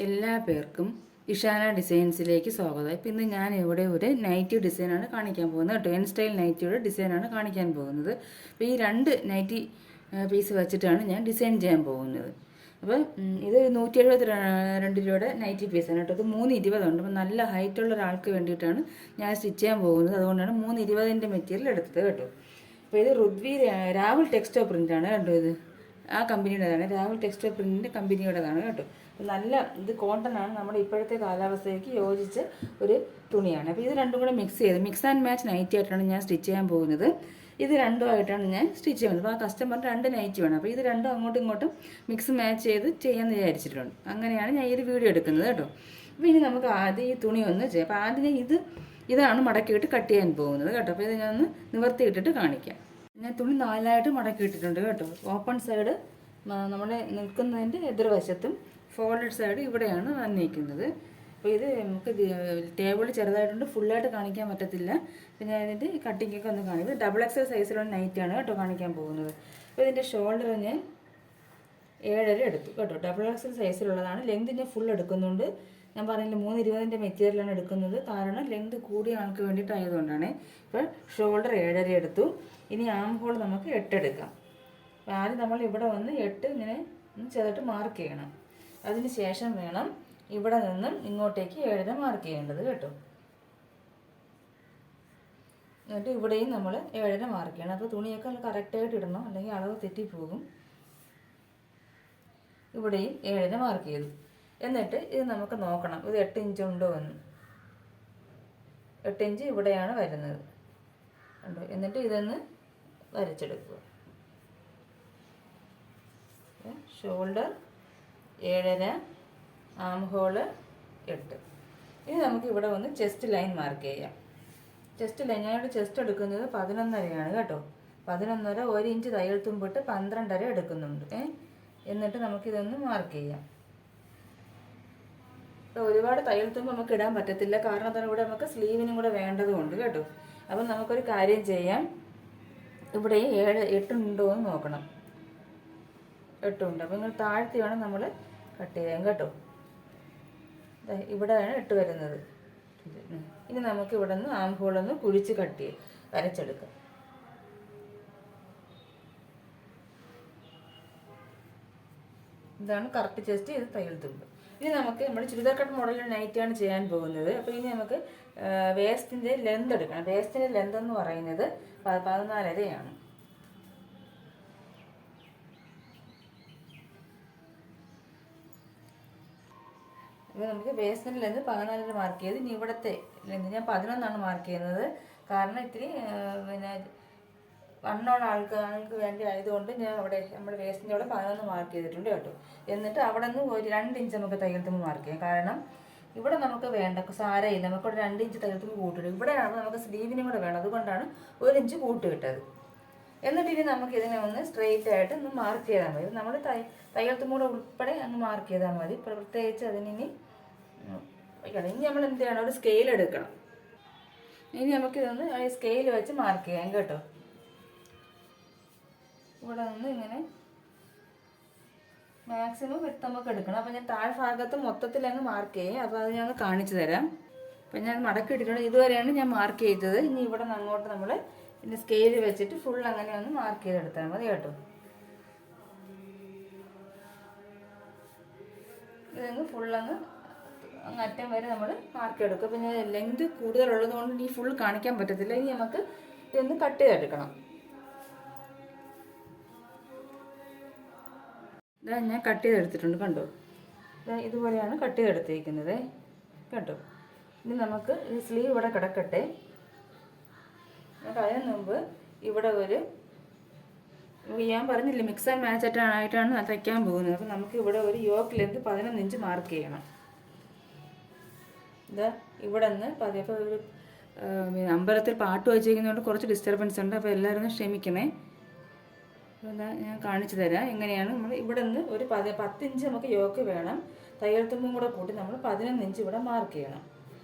എല്ലാ പേർക്കും ഇഷാന ഡിസൈൻസിലേക്ക് സ്വാഗതം. ഇപ്പം ഇന്ന് ഞാൻ ഇവിടെ ഒരു നൈറ്റി ഡിസൈനാണ് കാണിക്കാൻ പോകുന്നത് കേട്ടോ. എൻ സ്റ്റൈൽ നൈറ്റിയുടെ ഡിസൈനാണ് കാണിക്കാൻ പോകുന്നത്. അപ്പോൾ ഈ രണ്ട് നൈറ്റി പീസ് വെച്ചിട്ടാണ് ഞാൻ ഡിസൈൻ ചെയ്യാൻ പോകുന്നത്. അപ്പോൾ ഇത് 172 രൂപയുടെ നൈറ്റി പീസാണ് കേട്ടോ. ഇത് 320 ഉണ്ട്. അപ്പോൾ നല്ല ഹൈറ്റുള്ള ഒരാൾക്ക് വേണ്ടിയിട്ടാണ് ഞാൻ സ്റ്റിച്ച് ചെയ്യാൻ പോകുന്നത്. അതുകൊണ്ടാണ് 320ൻ്റെ മെറ്റീരിയൽ എടുത്തത് കേട്ടോ. അപ്പോൾ ഇത് റുദ്വി രാഹുൽ ടെക്സ്റ്റോ പ്രിൻ്റാണ് കേട്ടോ. ഇത് ആ കമ്പനിയുടേതാണ്, രാഹുൽ ടെക്സ്റ്റോ പ്രിൻ്റിൻ്റെ കമ്പനിയുടേതാണ് കേട്ടോ. നല്ല ഇത് കോട്ടൺ ആണ്, നമ്മുടെ ഇപ്പോഴത്തെ കാലാവസ്ഥയ്ക്ക് യോജിച്ച ഒരു തുണിയാണ്. അപ്പോൾ ഇത് രണ്ടും കൂടെ മിക്സ് ആൻഡ് മാച്ച് നൈറ്റി ആയിട്ടാണ് ഞാൻ സ്റ്റിച്ച് ചെയ്യാൻ പോകുന്നത്. ഇത് രണ്ടുമായിട്ടാണ് ഞാൻ സ്റ്റിച്ച് ചെയ്യുന്നത്. അപ്പോൾ ആ കസ്റ്റമറിന് 2 നൈറ്റി വേണം. അപ്പോൾ ഇത് രണ്ടും അങ്ങോട്ടും ഇങ്ങോട്ടും മിക്സ് മാച്ച് ചെയ്ത് ചെയ്യാമെന്ന് വിചാരിച്ചിട്ടുണ്ട്. അങ്ങനെയാണ് ഞാൻ ഈ ഒരു വീഡിയോ എടുക്കുന്നത് കേട്ടോ. അപ്പോൾ ഇനി നമുക്ക് ആദ്യം ഈ തുണി ഒന്ന് ചെയ്യാം. അപ്പോൾ ആദ്യം ഞാൻ ഇതാണ് മടക്കിയിട്ട് കട്ട് ചെയ്യാൻ പോകുന്നത് കേട്ടോ. അപ്പോൾ ഇത് ഞാൻ ഒന്ന് നിവർത്തിയിട്ടിട്ട് കാണിക്കാം. ഞാൻ തുണി 4ആയിട്ട് മടക്കിയിട്ടിട്ടുണ്ട് കേട്ടോ. ഓപ്പൺ സൈഡ് നമ്മൾ നിൽക്കുന്നതിൻ്റെ എതിർവശത്തും ഫോൾഡഡ് സൈഡ് ഇവിടെയാണ് വന്നിരിക്കുന്നത്. അപ്പോൾ ഇത് നമുക്ക് ടേബിൾ ചെറുതായിട്ടുണ്ട്, ഫുള്ളായിട്ട് കാണിക്കാൻ പറ്റത്തില്ല. പിന്നെ അതിൻ്റെ കട്ടിങ്ങൊക്കെ ഒന്ന് കാണിക്കും. ഡബിൾ എക്സൽ സൈസിലുള്ള നൈറ്റാണ് കേട്ടോ കാണിക്കാൻ പോകുന്നത്. അപ്പോൾ ഇതിൻ്റെ ഷോൾഡർ ഞാൻ 7.5 എടുത്തു കേട്ടോ. ഡബിൾ എക്സൽ സൈസിലുള്ളതാണ്. ലെങ്ത് ഞാൻ ഫുൾ എടുക്കുന്നുണ്ട്. ഞാൻ പറഞ്ഞില്ല 320ൻ്റെ മെറ്റീരിയലാണ് എടുക്കുന്നത്. കാരണം ലെങ്ത് കൂടിയ ആൾക്ക് വേണ്ടിയിട്ടായതുകൊണ്ടാണ്. ഇപ്പോൾ ഷോൾഡർ 7.5 എടുത്തു. ഇനി ആം ഹോൾ നമുക്ക് 8 എടുക്കാം. അപ്പോൾ ആദ്യം നമ്മൾ ഇവിടെ വന്ന് 8 ഇങ്ങനെ ചെറുതായിട്ട് മാർക്ക് ചെയ്യണം. അതിന് ശേഷം വേണം ഇവിടെ നിന്നും ഇങ്ങോട്ടേക്ക് 7.5 മാർക്ക് ചെയ്യേണ്ടത് കേട്ടോ. എന്നിട്ട് ഇവിടെയും നമ്മൾ 7.5 മാർക്ക് ചെയ്യണം. അപ്പോൾ തുണിയൊക്കെ കറക്റ്റായിട്ട് ഇടണം, അല്ലെങ്കിൽ അളവ് തെറ്റിപ്പോകും. ഇവിടെയും 7.5 മാർക്ക് ചെയ്തു. എന്നിട്ട് ഇത് നമുക്ക് നോക്കണം, ഇത് 8 ഇഞ്ച് ഉണ്ടോ എന്ന്. 8 ഇഞ്ച് ഇവിടെയാണ് വരുന്നത് ഉണ്ടോ. എന്നിട്ട് ഇതൊന്ന് വരച്ചെടുക്കുക. ഷോൾഡർ 7.5, ആം ഹോള് 8. ഇനി നമുക്ക് ഇവിടെ വന്ന് ചെസ്റ്റ് ലൈൻ മാർക്ക് ചെയ്യാം. ചെസ്റ്റ് ലൈൻ ഞാനിവിടെ ചെസ്റ്റ് എടുക്കുന്നത് 11.5 കേട്ടോ. 11.5 1 ഇഞ്ച് തയ്യൽ തുമ്പിട്ട് 12.5 എടുക്കുന്നുണ്ട്. എന്നിട്ട് നമുക്കിതൊന്ന് മാർക്ക് ചെയ്യാം. ഒരുപാട് തയ്യൽ തുമ്പ് നമുക്ക് ഇടാൻ പറ്റത്തില്ല, കാരണം തന്നെ ഇവിടെ നമുക്ക് സ്ലീവിനും കൂടെ വേണ്ടതുകൊണ്ട് കേട്ടോ. അപ്പം നമുക്കൊരു കാര്യം ചെയ്യാം, ഇവിടെ 8 ഉണ്ടോ എന്ന് നോക്കണം. 8 ഉണ്ട്. അപ്പോൾ നിങ്ങൾ താഴ്ത്തി വേണം നമ്മൾ കട്ട് ചെയ്യാം കേട്ടോ. ഇവിടെയാണ് 8 വരുന്നത്. ഇനി നമുക്ക് ഇവിടെ നിന്ന് ആം ഹോളൊന്ന് കുഴിച്ച് വരച്ചെടുക്കാം. ഇതാണ് കറക്റ്റ് ചെസ്റ്റ്, ഇത് തയ്യൽ തുമ്പ്. ഇനി നമുക്ക് നമ്മൾ ചുരിദാർ കട്ട് മോഡലിൽ നൈറ്റാണ് ചെയ്യാൻ പോകുന്നത്. അപ്പോൾ ഇനി നമുക്ക് വേസ്റ്റിൻ്റെ ലെന്ത് എടുക്കണം. വേസ്റ്റിൻ്റെ ലെന്ത് എന്ന് പറയുന്നത് 14.5 ഇപ്പോൾ നമുക്ക് വേസ്റ്റിൻ്റെ ലെന്ത് 14 മാർക്ക് ചെയ്ത് ഇനി ഇവിടുത്തെ ലെന്ത് ഞാൻ 11 മാർക്ക് ചെയ്യുന്നത്. കാരണം ഇത്തിരി പിന്നെ വണ്ണമുള്ള ആൾക്ക് വേണ്ടി ആയതുകൊണ്ട് ഞാൻ അവിടെ നമ്മുടെ വേസ്റ്റിൻ്റെ അവിടെ 11 മാർക്ക് ചെയ്തിട്ടുണ്ട് കേട്ടോ. എന്നിട്ട് അവിടെ നിന്ന് ഒരു 2 ഇഞ്ച് നമുക്ക് തയ്യൽ തുമ്പ് മാർക്ക് ചെയ്യാം. കാരണം ഇവിടെ നമുക്ക് വേണ്ട സാരയില്ല, നമുക്കിവിടെ 2 ഇഞ്ച് തയ്യൽ തുമ്പ് കൂട്ടിടും. ഇവിടെയാണ് നമുക്ക് സ്ലീവിനും കൂടെ വേണം, അതുകൊണ്ടാണ് 1 ഇഞ്ച് കൂട്ടി ഇട്ടത്. എന്നിട്ട് ഇനി നമുക്ക് ഇതിനെ ഒന്ന് സ്ട്രെയിറ്റ് ആയിട്ട് ഒന്ന് മാർക്ക് ചെയ്താൽ മതി. നമ്മൾ തയ്യൽ തുമ്പ് കൂടെ ഉൾപ്പെടെ അങ്ങ് മാർക്ക് ചെയ്താൽ മതി. പ്രത്യേകിച്ച് അതിനി നമ്മൾ എന്ത് ചെയ്യണം, ഒരു സ്കെയിൽ എടുക്കണം. ഇനി നമുക്കിതൊന്ന് സ്കെയിൽ വെച്ച് മാർക്ക് ചെയ്യാം കേട്ടോ. ഇവിടെ നിന്ന് ഇങ്ങനെ മാക്സിമം വിട്ട് നമുക്ക് എടുക്കണം. അപ്പോൾ ഞാൻ താഴ്ഭാഗത്ത് മൊത്തത്തിൽ അങ്ങ് മാർക്ക് ചെയ്യും. അപ്പോൾ അത് ഞാൻ കാണിച്ചു തരാം. അപ്പം ഞാൻ മടക്കി ഇട്ടിട്ടുണ്ട്. ഇതുവരെയാണ് ഞാൻ മാർക്ക് ചെയ്തത്. ഇനി ഇവിടെ നിന്ന് അങ്ങോട്ട് നമ്മൾ പിന്നെ സ്കെയിൽ വെച്ചിട്ട് ഫുൾ അങ്ങനെ ഒന്ന് മാർക്ക് ചെയ്തെടുത്താൽ മതി കേട്ടോ. ഇതങ്ങ് ഫുള്ളങ്ങ് അറ്റം വരെ നമ്മൾ മാർക്ക് എടുക്കും. അപ്പം ഞാൻ ലെങ്ത് കൂടുതലുള്ളത് കൊണ്ട് ഈ ഫുൾ കാണിക്കാൻ പറ്റത്തില്ല. ഇനി നമുക്ക് ഇതൊന്ന് കട്ട് ചെയ്തെടുക്കണം. ഇതാ ഞാൻ കട്ട് ചെയ്തെടുത്തിട്ടുണ്ട് കണ്ടോ. ഇതുപോലെയാണ് കട്ട് ചെയ്തെടുത്തിരിക്കുന്നത് കേട്ടോ. ഇനി നമുക്ക് ഈ സ്ലീവ് ഇവിടെ കിടക്കട്ടെ. അതിന് മുമ്പ് ഇവിടെ ഞാൻ പറഞ്ഞില്ലേ മിക്സ് ആൻഡ് മാച്ച് ആയിട്ടാണ് തയ്ക്കാൻ പോകുന്നത്. അപ്പോൾ നമുക്ക് ഇവിടെ ഒരു യോക്ക് ലെന്ത് 11 ഇഞ്ച് മാർക്ക് ചെയ്യണം. ഇതാ ഇവിടെ നിന്ന് അപ്പോൾ ഒരു അമ്പലത്തിൽ പാട്ട് വെച്ചിരിക്കുന്നതുകൊണ്ട് കുറച്ച് ഡിസ്റ്റർബൻസ് ഉണ്ട്. അപ്പോൾ എല്ലാവരും ഒന്ന് ക്ഷമിക്കണേ. അപ്പോൾ ഞാൻ കാണിച്ചു തരാം എങ്ങനെയാണ്. നമ്മൾ ഇവിടെ നിന്ന് ഒരു 10 ഇഞ്ച് നമുക്ക് യോക്ക് വേണം. തയ്യൽ തുമ്പും കൂടെ കൂട്ടി നമ്മൾ 11 ഇഞ്ച് ഇവിടെ മാർക്ക് ചെയ്യണം.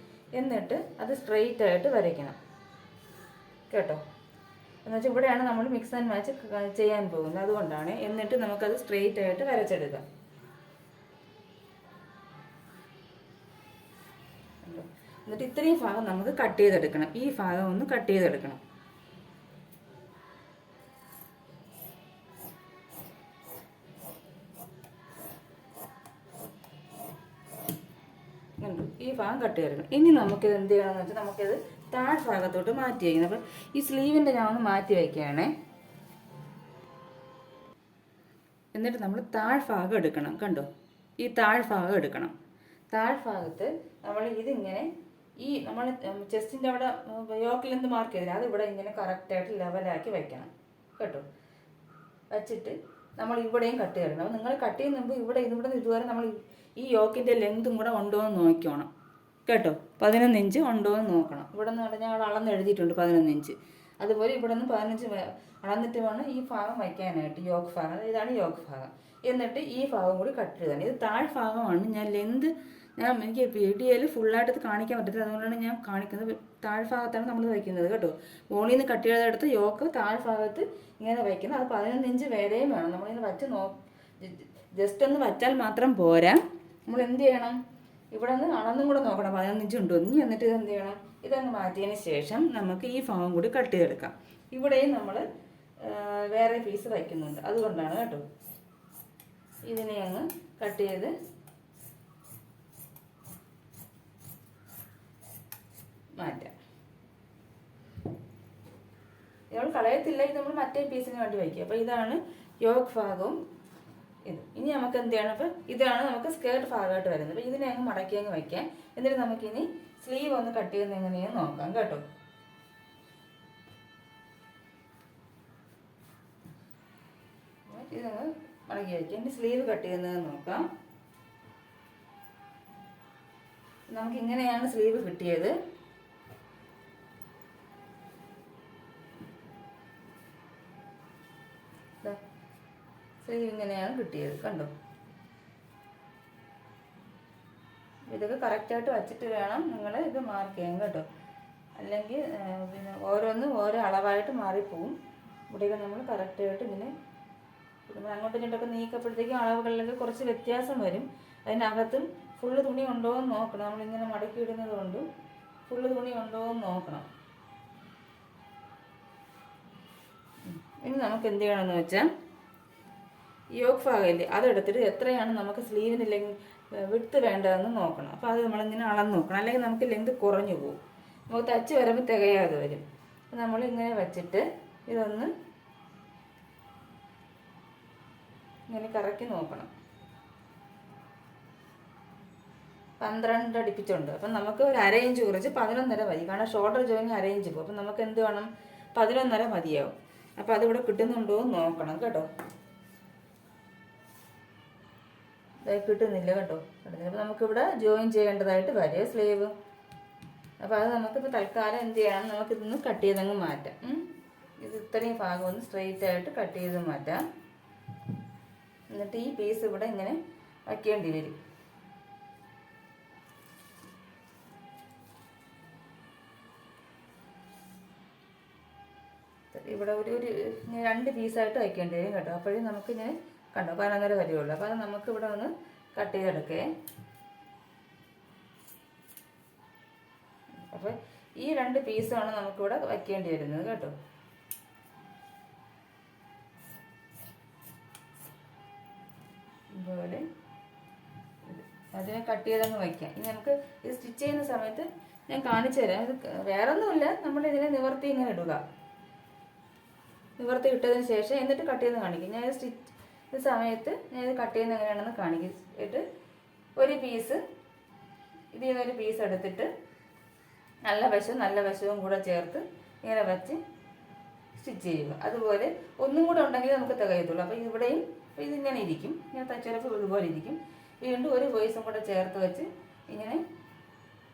എന്നിട്ട് അത് സ്ട്രെയിറ്റ് ആയിട്ട് വരയ്ക്കണം കേട്ടോ. എന്നുവെച്ചാൽ ഇവിടെയാണ് നമ്മൾ മിക്സ് ആൻഡ് മാച്ച് ചെയ്യാൻ പോകുന്നത്, അതുകൊണ്ടാണ്. എന്നിട്ട് നമുക്കത് സ്ട്രെയിറ്റ് ആയിട്ട് വരച്ചെടുക്കാം. കേട്ടോ. എന്നിട്ട് ഇത്രയും ഭാഗം നമുക്ക് കട്ട് ചെയ്തെടുക്കണം. ഈ ഭാഗം ഒന്ന് കട്ട് ചെയ്തെടുക്കണം. ഈ ഭാഗം കട്ട് ചെയ്തെടുക്കണം. ഇനി നമുക്കിത് എന്ത് ചെയ്യണമെന്ന് വെച്ചാൽ നമുക്കിത് താഴ്ഭാഗത്തോട്ട് മാറ്റി വയ്ക്കണം. അപ്പം ഈ സ്ലീവിൻ്റെ ഞാൻ ഒന്ന് മാറ്റി വയ്ക്കുകയാണേ. എന്നിട്ട് നമ്മൾ താഴ്ഭാഗം എടുക്കണം. കണ്ടോ, ഈ താഴ്ഭാഗം എടുക്കണം. താഴ്ഭാഗത്ത് നമ്മൾ ഇതിങ്ങനെ ഈ നമ്മൾ ചെസ്റ്റിൻ്റെ അവിടെ യോക്കിൽ എന്ത് മാർക്ക് ചെയ്തില്ല അത് ഇവിടെ ഇങ്ങനെ കറക്റ്റായിട്ട് ലെവലാക്കി വയ്ക്കണം കേട്ടോ. വച്ചിട്ട് നമ്മൾ ഇവിടെയും കട്ട് ചെയ്യണം. അപ്പോൾ നിങ്ങൾ കട്ട് ചെയ്യുന്ന മുമ്പ് ഇവിടെ ഇതുവരെ നമ്മൾ ഈ യോക്കിൻ്റെ ലെങ്തും കൂടെ ഉണ്ടോ എന്ന് നോക്കണം കേട്ടോ. 11 ഇഞ്ച് ഉണ്ടോ എന്ന് നോക്കണം. ഇവിടെ നിന്ന് ഞങ്ങൾ അളന്ന് എഴുതിയിട്ടുണ്ട് 11 ഇഞ്ച്. അതുപോലെ ഇവിടെ നിന്ന് 15 അളന്നിട്ട് വേണം ഈ ഭാഗം വയ്ക്കാനായിട്ട്. യോക്ക് ഭാഗം, ഇതാണ് യോക്ക് ഭാഗം. എന്നിട്ട് ഈ ഭാഗം കൂടി കട്ട് ചെയ്താണ്. ഇത് താഴ്ഭാഗമാണ്. എനിക്ക് വീഡിയോയിൽ ഫുള്ളായിട്ട് ഇത് കാണിക്കാൻ പറ്റത്തില്ല, അതുകൊണ്ടാണ് ഞാൻ കാണിക്കുന്നത്. താഴ്ഭാഗത്താണ് നമ്മൾ വയ്ക്കുന്നത് കേട്ടോ. മോളിൽ നിന്ന് കട്ട് ചെയ്തെടുത്ത് യോക്ക് താഴ്ഭാഗത്ത് ഇങ്ങനെ വയ്ക്കുന്നത്. അത് 11 ഇഞ്ച് വരെയും വേണം. നമ്മളിങ്ങനെ വച്ച് ജസ്റ്റ് ഒന്ന് വച്ചാൽ മാത്രം പോരാ. നമ്മൾ എന്ത് ചെയ്യണം, ഇവിടെ നിന്ന് അളന്നും കൂടെ നോക്കണം 11 ഇഞ്ച് ഉണ്ടോ. ഇനി എന്നിട്ട് ഇത് എന്ത് ചെയ്യണം, ഇതങ്ങ് മാറ്റിയതിന് ശേഷം നമുക്ക് ഈ ഭാഗം കൂടി കട്ട് ചെയ്തെടുക്കാം. ഇവിടെയും നമ്മൾ വേറെ പീസ് വയ്ക്കുന്നുണ്ട്, അതുകൊണ്ടാണ് കേട്ടോ. ഇതിനെ അങ്ങ് കട്ട് ചെയ്ത് മാറ്റാം. നമ്മൾ കളയത്തില്ല, ഇത് നമ്മൾ മറ്റേ പീസിന് വേണ്ടി വയ്ക്കുക. അപ്പോൾ ഇതാണ് യോക്ക് ഭാഗവും ഇത്. ഇനി നമുക്ക് എന്ത് ചെയ്യണം, അപ്പോൾ ഇതാണ് നമുക്ക് സ്കേർട്ട് ഭാഗമായിട്ട് വരുന്നത്. അപ്പോൾ ഇതിനെ അങ്ങ് മടക്കി അങ്ങ് വയ്ക്കാം. എന്നിട്ട് നമുക്കിനി സ്ലീവ് ഒന്ന് കട്ട് ചെയ്യുന്നത് എങ്ങനെയാണെന്ന് നോക്കാം കേട്ടോ. ഇതങ്ങ് മടക്കി വയ്ക്കാം. ഇനി സ്ലീവ് കട്ട് ചെയ്യുന്നത് നോക്കാം. നമുക്ക് ഇങ്ങനെയാണ് സ്ലീവ് കിട്ടിയത്. സ്ലീവ് ഇങ്ങനെയാണ് കിട്ടിയത് കണ്ടോ. ഇതൊക്കെ കറക്റ്റായിട്ട് വച്ചിട്ട് വേണം നിങ്ങൾ ഇത് മാർക്ക് ചെയ്യാൻ കേട്ടോ. അല്ലെങ്കിൽ പിന്നെ ഓരോന്നും ഓരോ അളവായിട്ട് മാറിപ്പോവും. ഇവിടെയൊക്കെ നമ്മൾ കറക്റ്റായിട്ട് ഇങ്ങനെ നമ്മൾ അങ്ങോട്ടും ഇങ്ങോട്ടൊക്കെ നീക്കപ്പോഴത്തേക്കും അളവുകളിലൊക്കെ കുറച്ച് വ്യത്യാസം വരും. അതിനകത്തും ഫുള്ള് തുണി ഉണ്ടോ എന്ന് നോക്കണം. നമ്മളിങ്ങനെ മടക്കി ഇടുന്നത് കൊണ്ട് ഫുള്ള് തുണി ഉണ്ടോ എന്ന് നോക്കണം. ഇനി നമുക്ക് എന്ത് ചെയ്യണമെന്ന് വെച്ചാൽ യോക്ക് ഭാഗമില്ലേ അതെടുത്തിട്ട് എത്രയാണ് നമുക്ക് സ്ലീവിന് വിട്ത് വേണ്ടതെന്ന് നോക്കണം. അപ്പോൾ അത് നമ്മളിങ്ങനെ അളന്ന് നോക്കണം. അല്ലെങ്കിൽ നമുക്ക് ലെങ്ത് കുറഞ്ഞു പോകും, നമുക്ക് തച്ച് വരുമ്പോൾ തികയാതെ വരും. അപ്പോൾ നമ്മളിങ്ങനെ വച്ചിട്ട് ഇതൊന്ന് ഇങ്ങനെ കറക്കി നോക്കണം. 12 അടുപ്പിച്ചുണ്ട്. അപ്പം നമുക്ക് ഒരു 1/2 ഇഞ്ച് കുറച്ച് 11.5 മതി. കാരണം ഷോൾഡർ ജോയിൻ 1/2 ഇഞ്ച് പോകും. അപ്പം നമുക്ക് എന്ത് വേണം, 11.5 മതിയാവും. അപ്പോൾ അതിവിടെ കിട്ടുന്നുണ്ടോ എന്ന് നോക്കണം കേട്ടോ. കിട്ടുന്നില്ല കേട്ടോ. അപ്പോൾ നമുക്കിവിടെ ജോയിൻ ചെയ്യേണ്ടതായിട്ട് വരും സ്ലീവ്. അപ്പോൾ അത് നമുക്കിപ്പോൾ തൽക്കാലം എന്ത് ചെയ്യണം, നമുക്കിതൊന്ന് കട്ട് ചെയ്തങ്ങ് മാറ്റാം. ഇത് ഇത്രയും ഭാഗം ഒന്ന് സ്ട്രെയിറ്റ് ആയിട്ട് കട്ട് ചെയ്ത് മാറ്റാം. എന്നിട്ട് ഈ പീസ് ഇവിടെ ഇങ്ങനെ വയ്ക്കേണ്ടി വരും. ഇവിടെ ഒരു 2 പീസായിട്ട് വയ്ക്കേണ്ടി വരും കേട്ടോ. അപ്പോഴും നമുക്കിങ്ങനെ കണ്ടോ 11.5 വരെയുള്ളൂ. അപ്പോൾ അത് നമുക്ക് ഇവിടെ ഒന്ന് കട്ട് ചെയ്തെടുക്കേ. അപ്പോൾ ഈ 2 പീസാണ് നമുക്കിവിടെ വയ്ക്കേണ്ടി വരുന്നത് കേട്ടോ. ഇതുപോലെ അതിനെ കട്ട് ചെയ്തങ്ങ് വയ്ക്കാം. ഇനി നമുക്ക് ഇത് സ്റ്റിച്ച് ചെയ്യുന്ന സമയത്ത് ഞാൻ കാണിച്ചു തരാം. ഇത് വേറെ ഒന്നുമില്ല, നമ്മളിതിനെ നിവർത്തി ഇങ്ങനെ ഇടുക. നിവർത്തി ഇട്ടതിന് ശേഷം എന്നിട്ട് കട്ട് ചെയ്ത് കാണിക്കും. ഞാൻ ഇത് സമയത്ത് ഞാൻ ഇത് കട്ട് ചെയ്യുന്നത് എങ്ങനെയാണെന്ന് കാണിക്കിട്ട് ഒരു പീസ് ഇതിൽ നിന്നൊരു പീസ് എടുത്തിട്ട് നല്ല വശവും കൂടെ ചേർത്ത് ഇങ്ങനെ വച്ച് സ്റ്റിച്ച് ചെയ്യുക. അതുപോലെ ഒന്നും കൂടെ ഉണ്ടെങ്കിൽ നമുക്ക് തികയത്തുള്ളൂ. അപ്പോൾ ഇവിടെയും ഇതിങ്ങനെ ഇരിക്കും, ഇങ്ങനെ ചിലപ്പോൾ ഇതുപോലെ ഇരിക്കും. വീണ്ടും ഒരു പീസും കൂടെ ചേർത്ത് വെച്ച് ഇങ്ങനെ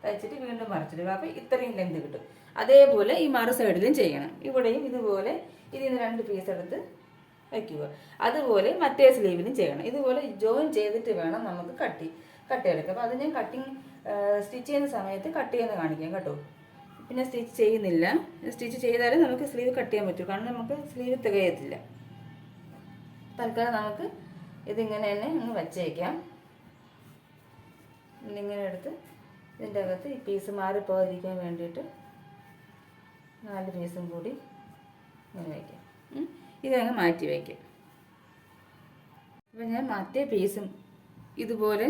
തയ്ച്ചിട്ട് വീണ്ടും മറിച്ചിടുക. അപ്പോൾ ഇത്രയും ലെങ്ത് കിട്ടും. അതേപോലെ ഈ മറു സൈഡിലും ചെയ്യണം. ഇവിടെയും ഇതുപോലെ ഇതിൽ നിന്ന് 2 പീസ് എടുത്ത് വയ്ക്കുക. അതുപോലെ മറ്റേ സ്ലീവിലും ചെയ്യണം. ഇതുപോലെ ജോയിൻ ചെയ്തിട്ട് വേണം നമുക്ക് കട്ട് ചെയ്തെടുക്കുക. അപ്പോൾ അത് ഞാൻ സ്റ്റിച്ച് ചെയ്യുന്ന സമയത്ത് കട്ട് ചെയ്യുന്ന കാണിക്കാം കേട്ടോ. പിന്നെ സ്റ്റിച്ച് ചെയ്യുന്നില്ല. സ്റ്റിച്ച് ചെയ്താലേ നമുക്ക് സ്ലീവ് കട്ട് ചെയ്യാൻ പറ്റൂ, കാരണം നമുക്ക് സ്ലീവ് തികയത്തില്ല. തൽക്കാലം നമുക്ക് ഇതിങ്ങനെ തന്നെ ഒന്ന് വച്ചേക്കാം. ഇങ്ങനെ എടുത്ത് ഇതിൻ്റെ അകത്ത് ഈ പീസ് മാറിപ്പോകാതിരിക്കാൻ വേണ്ടിയിട്ട് 4 പീസും കൂടി ഇങ്ങനെ വയ്ക്കാം. ഇതങ്ങ് മാറ്റി വയ്ക്കാം. അപ്പം ഞാൻ മറ്റേ പീസും ഇതുപോലെ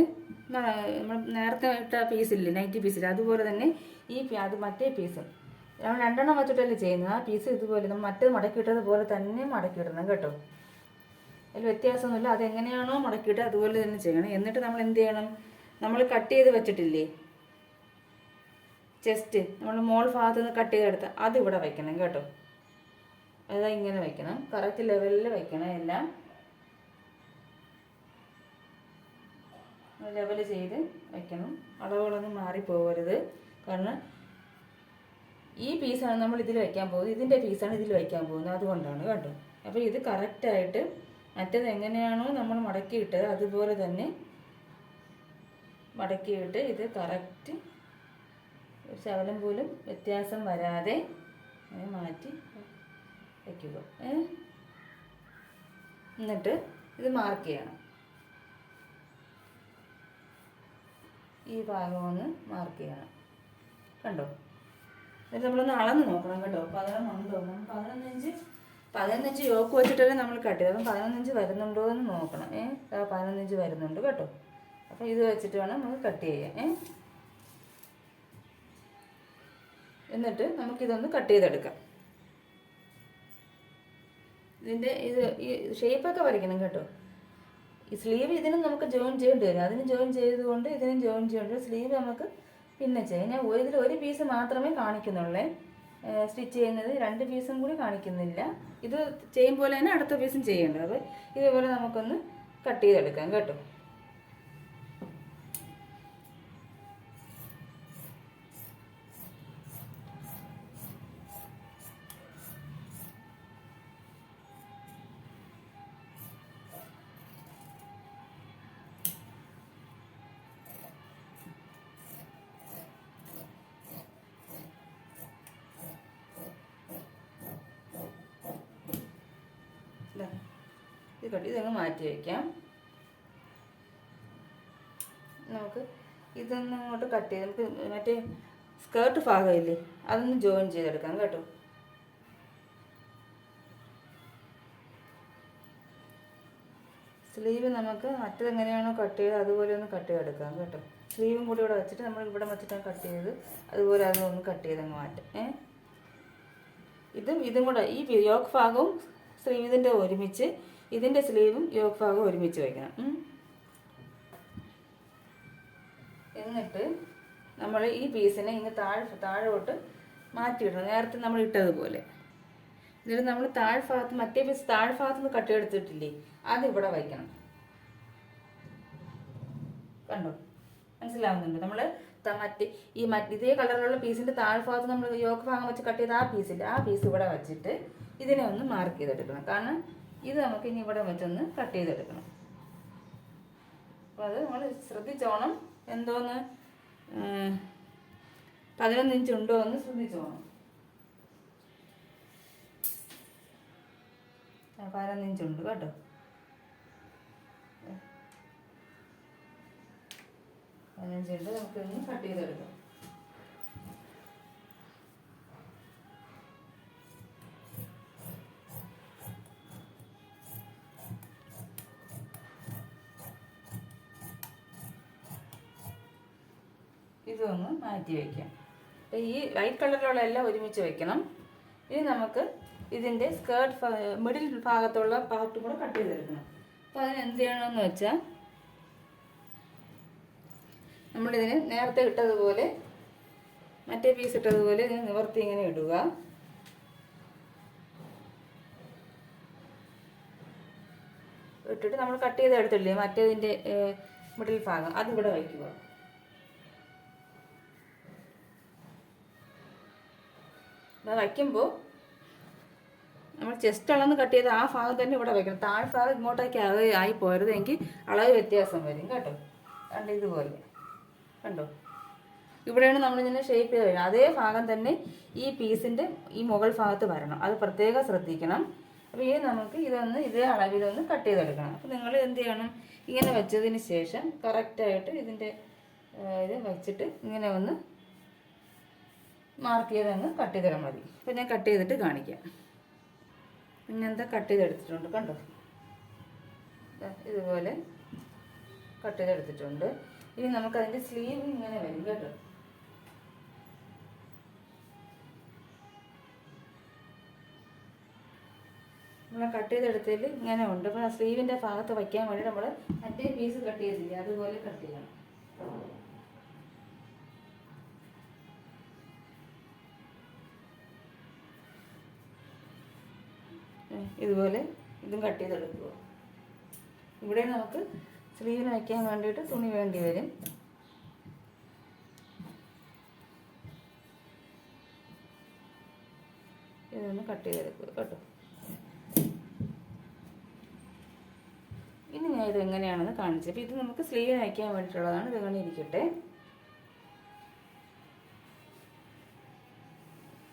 നമ്മൾ നേരത്തെ ഇട്ട പീസില്ലേ, നൈറ്റി പീസില്ല, അതുപോലെ തന്നെ അത് മറ്റേ പീസും നമ്മൾ 2 എണ്ണം വെച്ചിട്ടല്ലേ ചെയ്യുന്നത്. ആ പീസ് ഇതുപോലെ നമ്മൾ മറ്റേത് മടക്കിയിട്ടത് പോലെ തന്നെ മടക്കിയിടണം കേട്ടോ. അതിൽ വ്യത്യാസമൊന്നുമില്ല. അതെങ്ങനെയാണോ മടക്കിയിട്ട് അതുപോലെ തന്നെ ചെയ്യണം. എന്നിട്ട് നമ്മൾ എന്ത് ചെയ്യണം, നമ്മൾ കട്ട് ചെയ്ത് വെച്ചിട്ടില്ലേ ചെസ്റ്റ്, നമ്മൾ മോൾ ഭാഗത്ത് നിന്ന് കട്ട് ചെയ്തെടുത്ത് അത് ഇവിടെ വയ്ക്കണം കേട്ടോ. അതാ ഇങ്ങനെ വയ്ക്കണം, കറക്റ്റ് ലെവലിൽ വയ്ക്കണം. എല്ലാം ലെവൽ ചെയ്ത് വയ്ക്കണം. അളവുകളൊന്നും മാറിപ്പോകരുത്. കാരണം ഈ പീസാണ് നമ്മൾ ഇതിൽ വയ്ക്കാൻ പോകുന്നത്, ഇതിൻ്റെ പീസാണ് ഇതിൽ വയ്ക്കാൻ പോകുന്നത്, അതുകൊണ്ടാണ് കേട്ടോ. അപ്പോൾ ഇത് കറക്റ്റായിട്ട് മറ്റേത് എങ്ങനെയാണോ നമ്മൾ മടക്കിയിട്ടത് അതുപോലെ തന്നെ മടക്കിയിട്ട് ഇത് കറക്റ്റ് ഒരു ശകലം പോലും വ്യത്യാസം വരാതെ മാറ്റി വയ്ക്കുക. എന്നിട്ട് ഇത് മാർക്ക് ചെയ്യണം. ഈ ഭാഗം ഒന്ന് മാർക്ക് ചെയ്യണം കണ്ടോ. എന്നിട്ട് നമ്മളൊന്ന് അളന്ന് നോക്കണം കേട്ടോ. 11 ഉണ്ടോ, 15 യോക്ക് വെച്ചിട്ടല്ലേ നമ്മൾ കട്ട് ചെയ്ത്. അപ്പം 15 വരുന്നുണ്ടോ എന്ന് നോക്കണം. 15 വരുന്നുണ്ട് കേട്ടോ. അപ്പം ഇത് വെച്ചിട്ട് വേണം നമുക്ക് കട്ട് ചെയ്യാൻ. എന്നിട്ട് നമുക്കിതൊന്ന് കട്ട് ചെയ്തെടുക്കാം. ഇതിൻ്റെ ഈ ഷേപ്പൊക്കെ വരയ്ക്കണം കേട്ടോ. ഈ സ്ലീവ് ഇതിനും നമുക്ക് ജോയിൻ ചെയ്യേണ്ടി വരും. അതിന് ജോയിൻ ചെയ്തുകൊണ്ട് ഇതിനും ജോയിൻ ചെയ്യേണ്ടി വരും. സ്ലീവ് നമുക്ക് പിന്നെ ചെയ്യാം. ഞാൻ ഇതിൽ ഒരു പീസ് മാത്രമേ കാണിക്കുന്നുള്ളേ സ്റ്റിച്ച് ചെയ്യുന്നത്, 2 പീസും കൂടി കാണിക്കുന്നില്ല. ഇത് ചെയ്യുമ്പോൾ തന്നെ അടുത്ത പീസും ചെയ്യേണ്ടത്. അപ്പോൾ ഇതേപോലെ നമുക്കൊന്ന് കട്ട് ചെയ്തെടുക്കാം കേട്ടോ. ഇതങ്ങ് മാറ്റി വയ്ക്കാം. നമുക്ക് ഇതൊന്നും അങ്ങോട്ട് കട്ട് ചെയ്ത് നമുക്ക് മറ്റേ സ്കേർട്ട് ഭാഗമില്ലേ അതൊന്ന് ജോയിൻ ചെയ്തെടുക്കാം കേട്ടോ. സ്ലീവ് നമുക്ക് മറ്റേതെങ്ങനെയാണോ കട്ട് ചെയ്ത് അതുപോലെ ഒന്ന് കട്ട് ചെയ്തെടുക്കാം കേട്ടോ. സ്ലീവും കൂടി ഇവിടെ വെച്ചിട്ട് നമ്മൾ ഇവിടെ വെച്ചിട്ടാണ് കട്ട് ചെയ്ത് അതുപോലെ അതൊന്ന് കട്ട് ചെയ്തങ്ങ് മാറ്റാം. ഇതും കൂടെ ഈ യോക്ക് ഭാഗവും സ്ലീവിൻ്റെ ഒരുമിച്ച്, ഇതിൻ്റെ സ്ലീവും യോക്ക് ഭാഗവും ഒരുമിച്ച് വയ്ക്കണം. എന്നിട്ട് നമ്മൾ ഈ പീസിനെ ഇങ്ങ് താഴോട്ട് മാറ്റിയിടണം, നേരത്തെ നമ്മൾ ഇട്ടതുപോലെ. എന്നിട്ട് നമ്മൾ താഴ്ഭാഗത്ത് മറ്റേ പീസ് താഴ്ഭാഗത്ത് നിന്ന് കട്ടിയെടുത്തിട്ടില്ലേ അതിവിടെ വയ്ക്കണം. കണ്ടോ, മനസ്സിലാവുന്നുണ്ട്? നമ്മൾ ഇതേ കളറിലുള്ള പീസിൻ്റെ താഴ്ഭാഗത്ത് നമ്മൾ യോക്ക് ഭാഗം വെച്ച് കട്ട് ചെയ്ത ആ പീസ് ഇവിടെ വെച്ചിട്ട് ഇതിനെ ഒന്ന് മാർക്ക് ചെയ്തെടുക്കണം. കാരണം ഇത് നമുക്ക് ഇനി ഇവിടെ വെച്ചൊന്ന് കട്ട് ചെയ്തെടുക്കണം. അപ്പോൾ അത് നമ്മൾ ശ്രദ്ധിച്ചോണം. എന്തോന്ന് 11 ഇഞ്ച് ഉണ്ടോ എന്ന് ശ്രദ്ധിച്ചോണം. 11 ഇഞ്ച് ഉണ്ട് കേട്ടോ. 15 ഉണ്ട്. നമുക്കൊന്ന് കട്ട് ചെയ്തെടുക്കാം. ഇതൊന്ന് മാറ്റി വയ്ക്കാം. അപ്പോൾ ഈ വൈറ്റ് കളറിലുള്ള എല്ലാം ഒരുമിച്ച് വയ്ക്കണം. ഇനി നമുക്ക് ഇതിൻ്റെ സ്കേർട്ട് മിഡിൽ ഭാഗത്തുള്ള പാർട്ടും കൂടെ കട്ട് ചെയ്തെടുക്കണം. അപ്പോൾ അതിന് എന്ത് ചെയ്യണമെന്ന് വെച്ചാൽ നമ്മളിതിന് നേരത്തെ ഇട്ടതുപോലെ മറ്റേ പീസ് ഇട്ടതുപോലെ ഇതിന് നിവർത്തി ഇങ്ങനെ ഇടുക. ഇട്ടിട്ട് നമ്മൾ കട്ട് ചെയ്തെടുത്തില്ലേ മറ്റേതിൻ്റെ മിഡിൽ ഭാഗം അതിവിടെ വയ്ക്കുക. വയ്ക്കുമ്പോൾ നമ്മൾ ചെസ്റ്റ് അളന്ന് കട്ട് ചെയ്ത് ആ ഭാഗം തന്നെ ഇവിടെ വയ്ക്കണം. താഴ്ഭാഗം ഇങ്ങോട്ടേക്ക് ആയി പോരുത്, എങ്കിൽ അളവ് വ്യത്യാസം വരും കേട്ടോ. കണ്ടോ, ഇതുപോലെ കണ്ടോ, ഇവിടെയാണ് നമ്മളിങ്ങനെ ഷേപ്പ് ചെയ്ത് വരണം. അതേ ഭാഗം തന്നെ ഈ പീസിൻ്റെ ഈ മുകൾ ഭാഗത്ത് വരണം, അത് പ്രത്യേകം ശ്രദ്ധിക്കണം. അപ്പോൾ ഇനി നമുക്ക് ഇതേ അളവിലൊന്ന് കട്ട് ചെയ്തെടുക്കണം. അപ്പോൾ നിങ്ങൾ എന്ത് ചെയ്യണം, ഇങ്ങനെ വെച്ചതിന് ശേഷം കറക്റ്റായിട്ട് ഇതിൻ്റെ ഇത് വെച്ചിട്ട് ഇങ്ങനെ ഒന്ന് മാർക്ക് ചെയ്ത് അങ്ങ് കട്ട് ചെയ്താൽ മതി. അപ്പോൾ ഞാൻ കട്ട് ചെയ്തിട്ട് കാണിക്കാം. ഇങ്ങനത്തെ കട്ട് ചെയ്തെടുത്തിട്ടുണ്ട്, കണ്ടോ? ഇതുപോലെ കട്ട് ചെയ്തെടുത്തിട്ടുണ്ട്. ഇനി നമുക്കതിൻ്റെ സ്ലീവ് ഇങ്ങനെ വരും കേട്ടോ. നമ്മൾ കട്ട് ചെയ്തെടുത്തതിൽ ഇങ്ങനെ ഉണ്ട്. അപ്പോൾ ആ സ്ലീവിൻ്റെ ഭാഗത്ത് വയ്ക്കാൻ വേണ്ടി നമ്മൾ മറ്റേ പീസ് കട്ട് ചെയ്തില്ല, അതുപോലെ കട്ട് ചെയ്യണം. ഇതുപോലെ ഇതും കട്ട് ചെയ്തെടുക്കുക. ഇവിടെ നമുക്ക് സ്ലീവിന് വയ്ക്കാൻ വേണ്ടിയിട്ട് തുണി വേണ്ടി വരും. ഇതൊന്ന് കട്ട് ചെയ്തെടുക്കുക കേട്ടോ. ഇനി ഞാൻ ഇത് എങ്ങനെയാണെന്ന് കാണിച്ചത്. അപ്പോൾ ഇത് നമുക്ക് സ്ലീവിന് വയ്ക്കാൻ വേണ്ടിയിട്ടുള്ളതാണ്. ഇതങ്ങനെ ഇരിക്കട്ടെ.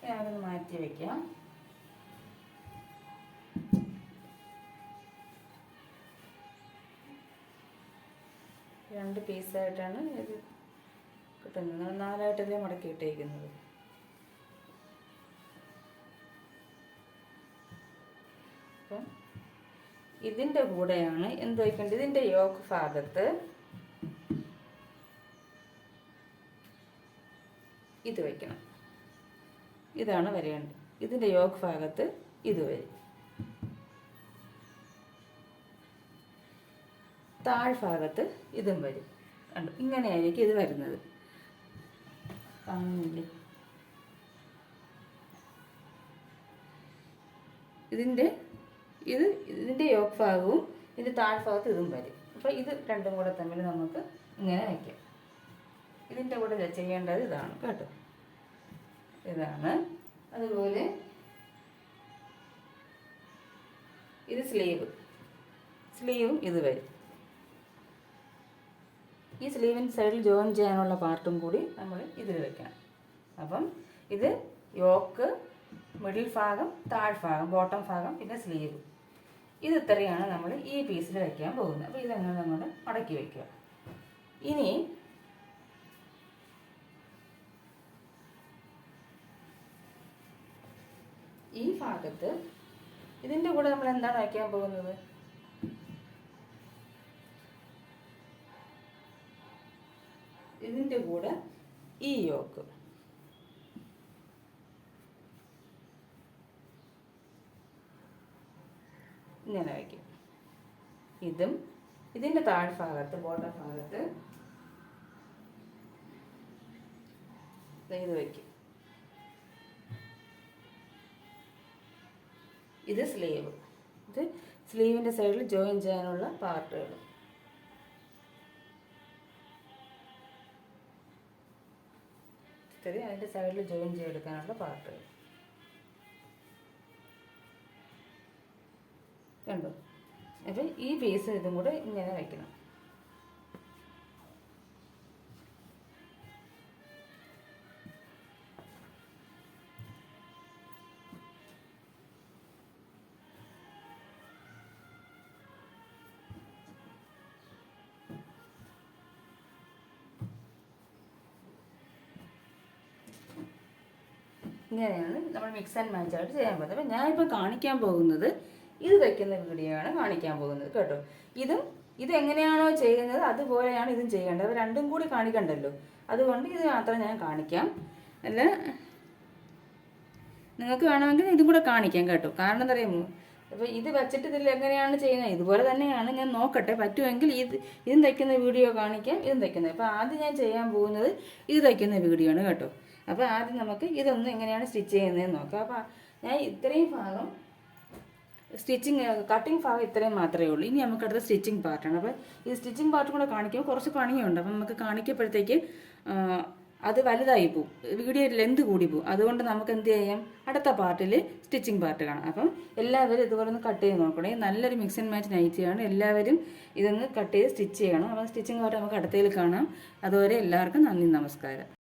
ഞാനതൊന്ന് മാറ്റി വയ്ക്കാം. രണ്ട് പീസായിട്ടാണ് ഇത് കിട്ടുന്നത്. 4ആയിട്ടല്ലേ മടക്കി ഇട്ടേക്കുന്നത്. അപ്പം ഇതിൻ്റെ കൂടെയാണ് എന്ത് വയ്ക്കേണ്ടത്? ഇതിൻ്റെ യോക്ക് ഭാഗത്ത് ഇത് വയ്ക്കണം. ഇതാണ് വരേണ്ടത്. ഇതിൻ്റെ യോക്ക് ഭാഗത്ത് ഇത് വരും. താഴ്ഭാഗത്ത് ഇതും വരും. കണ്ടു? ഇങ്ങനെയായിരിക്കും ഇത് വരുന്നത്. കാണുന്നില്ലേ? ഇതിൻ്റെ യോക്ക് ഭാഗവും ഇതിൻ്റെ താഴ്ഭാഗത്ത് ഇതും വരും. അപ്പോൾ ഇത് രണ്ടും കൂടെ തമ്മിൽ നമുക്ക് ഇങ്ങനെ വയ്ക്കാം. ഇതിൻ്റെ കൂടെ ചെയ്യേണ്ടത് ഇതാണ് കേട്ടോ. ഇതാണ്. അതുപോലെ ഇത് സ്ലീവും ഇത് വരും. ഈ സ്ലീവിൻ്റെ സൈഡിൽ ജോയിൻ ചെയ്യാനുള്ള പാർട്ടും കൂടി നമ്മൾ ഇതിൽ വെക്കണം. അപ്പം ഇത് യോക്ക്, മിഡിൽ ഭാഗം, താഴ്ഭാഗം, ബോട്ടം ഭാഗം, പിന്നെ സ്ലീവ്. ഇത് ഇത്രയാണ് നമ്മൾ ഈ പീസിൽ വയ്ക്കാൻ പോകുന്നത്. അപ്പോൾ ഇതങ്ങനെ നമ്മൾ മടക്കി വയ്ക്കുക. ഇനി ഈ ഭാഗത്ത് ഇതിൻ്റെ കൂടെ നമ്മൾ എന്താണ് വയ്ക്കാൻ പോകുന്നത്? ഇതിൻ്റെ കൂടെ ഈ യോക്ക് ഇങ്ങനെ വയ്ക്കും. ഇതിൻ്റെ താഴ്ഭാഗത്ത്, ബോട്ടം ഭാഗത്ത് ഇത് വയ്ക്കും. ഇത് സ്ലീവിൻ്റെ സൈഡിൽ ജോയിൻ ചെയ്യാനുള്ള പാർട്ടുകൾ. അതിൻ്റെ സൈഡിൽ ജോയിൻ ചെയ്തെടുക്കാനുള്ള പാർട്ടുകൾ കണ്ടോ? അപ്പം ഈ പീസ് ഇതും കൂടെ ഇങ്ങനെ വയ്ക്കണം. ഇങ്ങനെയാണ് നമ്മൾ മിക്സ് ആൻഡ് മാച്ച് ആയിട്ട് ചെയ്യാൻ പോകുന്നത്. അപ്പം ഞാനിപ്പോൾ കാണിക്കാൻ പോകുന്നത് ഇത് വയ്ക്കുന്ന വീഡിയോ ആണ് കാണിക്കാൻ പോകുന്നത് കേട്ടോ. ഇതെങ്ങനെയാണോ ചെയ്യുന്നത് അതുപോലെയാണ് ഇതും ചെയ്യേണ്ടത്. അത് രണ്ടും കൂടി കാണിക്കണ്ടല്ലോ, അതുകൊണ്ട് ഇത് മാത്രം ഞാൻ കാണിക്കാം. അല്ല, നിങ്ങൾക്ക് വേണമെങ്കിൽ ഇതും കൂടെ കാണിക്കാം കേട്ടോ. കാരണം എന്താ പറയുമോ, അപ്പോൾ ഇത് വെച്ചിട്ട് ഇതിൽ എങ്ങനെയാണ് ചെയ്യുന്നത് ഇതുപോലെ തന്നെയാണ്. ഞാൻ നോക്കട്ടെ, പറ്റുമെങ്കിൽ ഇതും തയ്ക്കുന്ന വീഡിയോ കാണിക്കാം, ഇതും തയ്ക്കുന്നത്. അപ്പോൾ ആദ്യം ഞാൻ ചെയ്യാൻ പോകുന്നത് ഇത് തയ്ക്കുന്ന വീഡിയോ ആണ് കേട്ടോ. അപ്പോൾ ആദ്യം നമുക്ക് ഇതൊന്ന് എങ്ങനെയാണ് സ്റ്റിച്ച് ചെയ്യുന്നതെന്ന് നോക്കാം. അപ്പോൾ ഞാൻ ഇത്രയും ഭാഗം കട്ടിങ് ഭാഗം ഇത്രയും മാത്രമേ ഉള്ളൂ. ഇനി നമുക്ക് അടുത്ത സ്റ്റിച്ചിങ് പാർട്ടാണ്. അപ്പോൾ ഈ സ്റ്റിച്ചിങ് പാർട്ട് കൂടെ കാണിക്കുമ്പോൾ കുറച്ച് പണിയുണ്ട്. അപ്പം നമുക്ക് കാണിക്കപ്പോഴത്തേക്ക് അത് വലുതായി പോവും, വീഡിയോ ലെന്ത് കൂടി പോവും. അതുകൊണ്ട് നമുക്ക് എന്ത് ചെയ്യാം, അടുത്ത പാർട്ടിൽ സ്റ്റിച്ചിങ് പാർട്ട് കാണാം. അപ്പം എല്ലാവരും ഇതുപോലെ ഒന്ന് കട്ട് ചെയ്ത് നോക്കണേ. നല്ലൊരു മിക്സ് ആൻഡ് മാച്ച് നൈറ്റിയാണ്. എല്ലാവരും ഇതൊന്ന് കട്ട് ചെയ്ത് സ്റ്റിച്ച് ചെയ്യണം. അപ്പം സ്റ്റിച്ചിങ് പാർട്ട് നമുക്ക് അടുത്തതിൽ കാണാം. അതുവരെ എല്ലാവർക്കും നന്ദി, നമസ്കാരം.